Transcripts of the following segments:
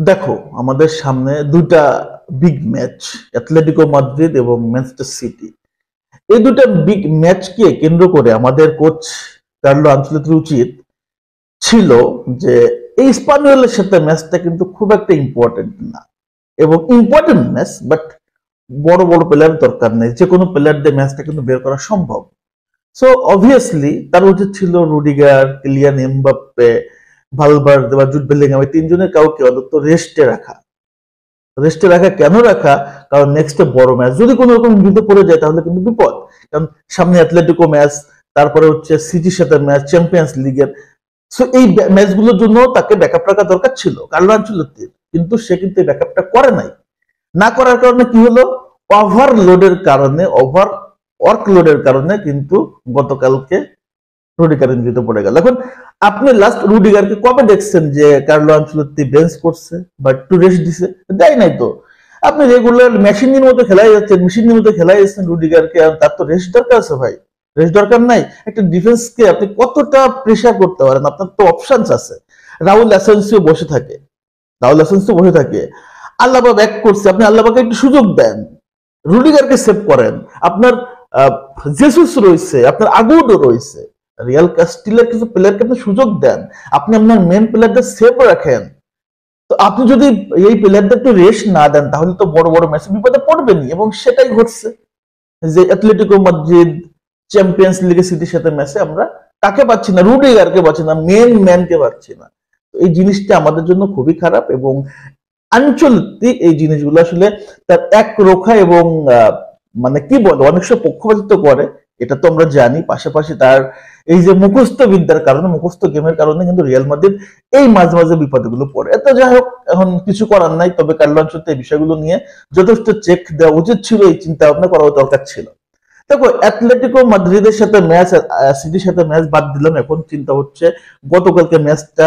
দেখো, আমাদের সামনে দুইটা বিগ ম্যাচ, অ্যাথলেটিকো মাদ্রিদ এবং ম্যানচেস্টার সিটি। এই দুটা বিগ ম্যাচকে কেন্দ্র করে আমাদের কোচ কার্লো আনচেলত্তির উচিত ছিল যে এই স্পানিওলের সাথে ম্যাচটা কিন্তু খুব একটা ইম্পর্টেন্ট না, এবং ইম্পর্টেন্ট ম্যাচ, বাট বড় বড় প্লেয়ার দরকার নেই, যে কোনো প্লেয়ার দিয়ে ম্যাচটা কিন্তু বের করা সম্ভব। সো অবভিয়াসলি তার উচিত ছিল রুডিগার, কিলিয়ান এমবাপ্পে, ভালভার্দে বা জুড বেলিংহাম, এই তিনজনের কাউকে অন্তত রেস্টে রাখা। রেস্টে রাখা কেন রাখা? কারণ নেক্সটে বড় ম্যাচ যদি কোনো রকম বিপদে পড়ে যায় তাহলে কিন্তু বিপদ। কারণ সামনে অ্যাথলেটিকো ম্যাচ, তারপরে হচ্ছে সিটির সাথে ম্যাচ, চ্যাম্পিয়ন্স লিগের। সো এই ম্যাচগুলোর জন্য তাকে ব্যাকআপ রাখা দরকার ছিল কার্লো আনচেলত্তির, কিন্তু সে কিন্তু এই ব্যাকআপটা করে নাই। না করার কারণে কি হলো? ওভারলোডের কারণে, ওভার ওয়ার্কলোডের কারণে কিন্তু গতকালকে রুডিগার ইনজুরিতে পড়ে গেল। এখন আপনি লাস্ট রুডিগারকে কবে দেখছেন যে কার্লো আনচেলত্তি বেঞ্চ করছে বা একটু রেস্ট দিছে? দেয় নাই তো। আপনি রেগুলার মেশিনের মতো খেলাই যাচ্ছেন, মেশিনের মতো খেলাই যাচ্ছেন রুডিগারকে, আর তার তো রেস্ট দরকার আছে ভাই। রেস্ট দরকার নাই? একটা ডিফেন্সকে আপনি কতটা প্রেসার করতে পারেন? আপনার তো অপশনস আছে। রাউল অ্যাসেন্সিও বসে থাকে, রাউল অ্যাসেন্সিও বসে থাকে। আল্লাবা ব্যাক করছে, আপনি আল্লাবাকে একটু সুযোগ দেন, রুডিগারকে সেভ করেন। আপনার আহ, জেসুস রয়েছে, আপনার আগুডো রয়েছে, রিয়াল কাস্টিলের কিছু প্লেয়ারকে আপনি সুযোগ দেন, আপনি আপনার মেন প্লেয়ারদের সেভ রাখেন। তো আপনি যদি এই প্লেয়ারদের একটু রেস্ট না দেন তাহলে তো বড় বড় ম্যাচে বিপদে পড়বেনই, এবং সেটাই ঘটছে। যে অ্যাথলেটিকো মাদ্রিদ চ্যাম্পিয়ন্স লিগে সিটির সাথে ম্যাচে আমরা কাকে পাচ্ছি না? রুডিগারকে পাচ্ছি না, মেন ম্যানকে পাচ্ছি না। তো এই জিনিসটা আমাদের জন্য খুবই খারাপ, এবং আনচেলত্তি এই জিনিসগুলো আসলে তার একরোখা এবং মানে কি বলে অনেক সময় পক্ষপাতিত্ব করে, এটা তো আমরা জানি। পাশাপাশি তার এই যে মুখস্থ বিদ্যার কারণে, মুখস্থ গেমের কারণে কিন্তু রিয়াল মাদ্রিদ এই মাঝে মাঝে বিপদগুলো পড়ে। এত যাই হোক, এখন কিছু করার নাই। তবে কার্লো আনচেলত্তি এই বিষয়গুলো নিয়ে যথেষ্ট চেক দেওয়া উচিত ছিল, এই চিন্তা ভাবনা করা দরকার ছিল। দেখো, অ্যাথলেটিকো মাদ্রিদের সাথে ম্যাচ, সিটির সাথে ম্যাচ বাদ দিলাম, এখন চিন্তা হচ্ছে গতকালকে ম্যাচটা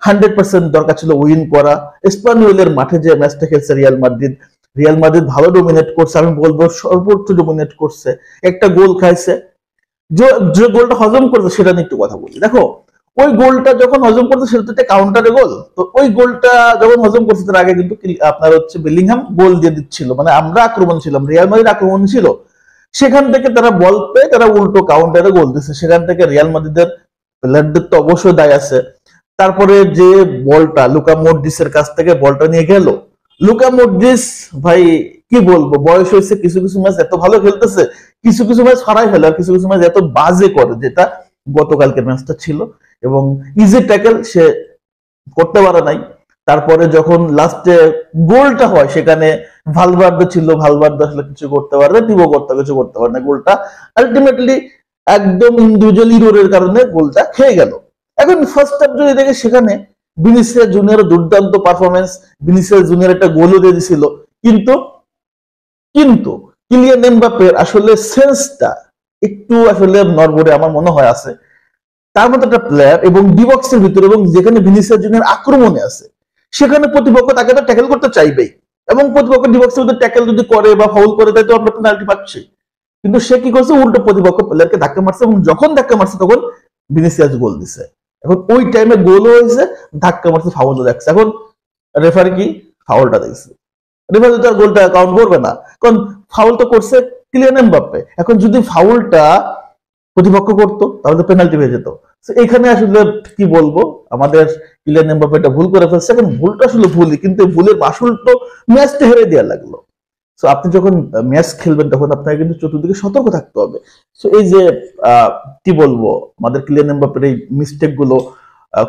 100% দরকার ছিল উইন করা। স্পানিওলের মাঠে যে ম্যাচটা খেলছে রিয়াল মাদ্রিদ, রিয়াল মাদ্রিদ ভালো ডোমিনেট করছে, আমি বলবো সর্বোচ্চ ডোমিনেট করছে। একটা গোল খাইছে, যে যে গোলটা হজম করছে সেটা নিয়ে একটু কথা বলি। দেখো, ওই গোলটা যখন হজম করছে সেটা তো একটা কাউন্টারে গোল। তো ওই গোলটা যখন হজম করছে তার আগে কিন্তু আপনার হচ্ছে বেলিংহাম গোল দিয়ে দিচ্ছিল, মানে আমরা আক্রমণ ছিলাম, রিয়াল মাদ্রিদ আক্রমণ ছিল। সেখান থেকে তারা বল পেয়ে তারা উল্টো কাউন্টারে গোল দিচ্ছে, সেখান থেকে রিয়াল মাদ্রিদের প্লেয়ারদের তো অবশ্যই দায় আছে। তারপরে যে বলটা লুকা মডরিচের কাছ থেকে বলটা নিয়ে গেল, লুকা মডরিচ ভাই কি বলবো, বয়স হয়েছে, কিছু কিছু ম্যাচ এত ভালো খেলতেছে, কিছু কিছু ম্যাচ হারাই ফেলে, আর কিছু কিছু ম্যাচ এত বাজে করে, যেটা গতকালকের ম্যাচটা ছিল। এবং ইজি ট্যাকেল সে করতে পারে নাই। তারপরে যখন লাস্টে গোলটা হয় সেখানে ভালভার্দে ছিল, ভালভার্দে আসলে কিছু করতে পারে না, টিবো করতে কিছু করতে পারে না। গোলটা আলটিমেটলি একদম ইন্ডিভিজুয়াল ইরোরের কারণে গোলটা খেয়ে গেল। এখন ফার্স্ট হাফ যদি দেখে সেখানে ভিনিসিয়াস জুনিয়র দুর্দান্ত পারফরমেন্স, ভিনিসিয়াস জুনিয়র একটা গোলও দিয়ে দিছিল। কিন্তু কিন্তু কিলিয়ান এমবাপ্পের আসলে সেন্সটা একটু আসলে নড়বড়ে আমার মনে হয় আছে। তার মতো একটা প্লেয়ার এবং ডিবক্সের ভিতরে, এবং যেখানে ভিনিসিয়াস জুনিয়র আক্রমণে আছে সেখানে প্রতিপক্ষ তাকে তো ট্যাকেল করতে চাইবেই, এবং প্রতিপক্ষ ডিবক্সের ভিতরে ট্যাকেল যদি করে বা ফাউল করে তাই তো আমরা পেনাল্টি পাচ্ছি। কিন্তু সে কি করছে? উল্টো প্রতিপক্ষ প্লেয়ারকে ধাক্কা মারছে, এবং যখন ধাক্কা মারছে তখন ভিনিসিয়াস গোল দিছে। এখন ওই টাইমে গোলও হয়েছে, ধাক্কা মারছে, ফাউলও দেখছে। এখন রেফারি কি ফাউলটা দেখছে, রেফারি তো আর গোলটা কাউন্ট করবে না, কারণ ফাউল তো করছে কিলিয়ান এমবাপ্পে। এখন যদি ফাউলটা প্রতিপক্ষ করতো তাহলে পেনাল্টি হয়ে যেত। এখানে আসলে কি বলবো, আমাদের কিলিয়ান এমবাপ্পে এটা ভুল করে ফেলছে। এখন ভুলটা আসলে ভুলই, কিন্তু ভুলের মাসুল তো ম্যাচটা হেরে দেওয়া লাগলো। সো আপনি যখন ম্যাচ খেলবেন তখন আপনাকে কিন্তু চতুর্দিকে সতর্ক থাকতে হবে। সো এই যে কি বলবো, আমাদের কিলিয়ান এমবাপ্পের এই মিস্টেক গুলো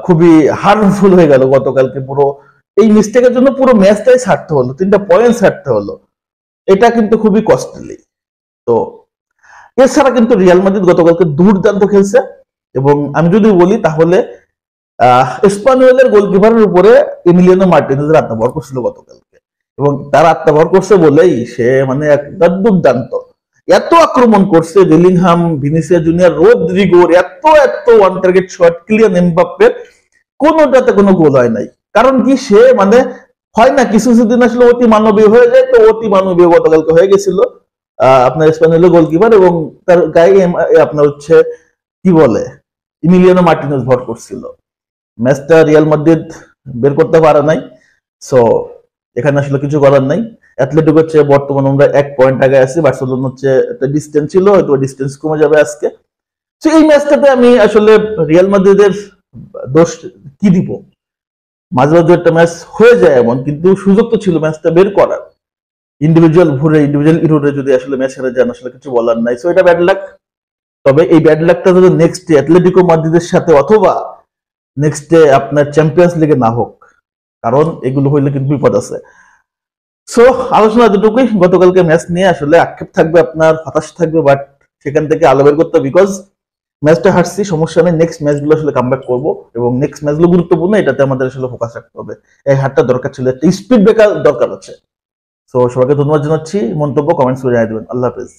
খুবই হার্মফুল হয়ে গেল গতকালকে। পুরো এই মিস্টেকের জন্য পুরো ম্যাচটাই ছাড়তে হলো, 3টা পয়েন্ট ছাড়তে হলো। এটা কিন্তু খুবই কস্টলি। তো এছাড়া কিন্তু রিয়াল মাদ্রিদ গতকালকে দুর্দান্ত খেলছে, এবং আমি যদি বলি তাহলে স্পানিওলের গোলকিপারের উপরে এমিলিয়ানো মার্টিনেজের আত্মভর করছিল গতকালকে, এবং তার আত্মভর করছে বলেই সে মানে একটা দুর্দান্ত এত আক্রমণ করছে। বেলিংহাম, ভিনিসিয়াস জুনিয়র, রদ্রিগোর এত এত ওয়ান টার্গেট শট, কিলিয়ান এমবাপ্পের কোনোটাতে কোনো গোল হয় নাই। কারণ কি, সে মানে হয় না কিছু কিছু দিন আসলে অতি মানবীয় হয়ে যায়, তো অতি মানবীয় গতকালকে হয়ে গেছিল আপনার স্পেনের গোলকিপার, এবং তার গায়ে আপনার হচ্ছে কি বলে ইমিলিয়ানো মার্টিনেজ ভর করছিল। ম্যাচটা রিয়াল মাদ্রিদ বের করতে পারে নাই। সো এখানে আসলে কিছু করার নাই। অ্যাথলেটিকো হচ্ছে বর্তমানে আমরা 1 পয়েন্ট আগে আছি, বার্সেলোনা হচ্ছে একটা ডিস্টেন্স ছিল, হয়তো ডিস্টেন্স কমে যাবে আজকে। তো এই ম্যাচটাতে আমি আসলে রিয়াল মাদ্রিদের দোষ কি দিব? মাঝে মাঝে একটা ম্যাচ হয়ে যায় এমন, কিন্তু সুযোগ তো ছিল ম্যাচটা বের করার। ইন্ডিভিজুয়াল ভুলে, ইন্ডিভিজুয়াল ইরোরে যদি আসলে ম্যাচ হেরে যান, আসলে কিছু বলার নাই। সো এটা ব্যাড লাক। তবে এই ব্যাড লাকটা যদি নেক্সট ডে অ্যাথলেটিকো মাদ্রিদের সাথে অথবা নেক্সট ডে আপনার চ্যাম্পিয়ন্স লিগে না হোক, কারণ এগুলো হইলে কিন্তু বিপদ আছে। সো আলোচনা এতটুকুই। গতকালকে ম্যাচ নিয়ে আসলে আক্ষেপ থাকবে, আপনার হতাশ থাকবে, বাট সেখান থেকে আলো বের করতে, বিকজ ম্যাচটা হারছি, সমস্যা নেই, নেক্সট ম্যাচগুলো আসলে কামব্যাক করবো এবং নেক্সট ম্যাচগুলো গুরুত্বপূর্ণ, এটাতে আমাদের আসলে ফোকাস রাখতে হবে। এই হারটা দরকার ছিল, একটা স্পিড ব্রেকার দরকার আছে। সো সবাইকে ধন্যবাদ জানাচ্ছি, মন্তব্য কমেন্টস করে জানিয়ে দেবেন। আল্লাহ হাফেজ।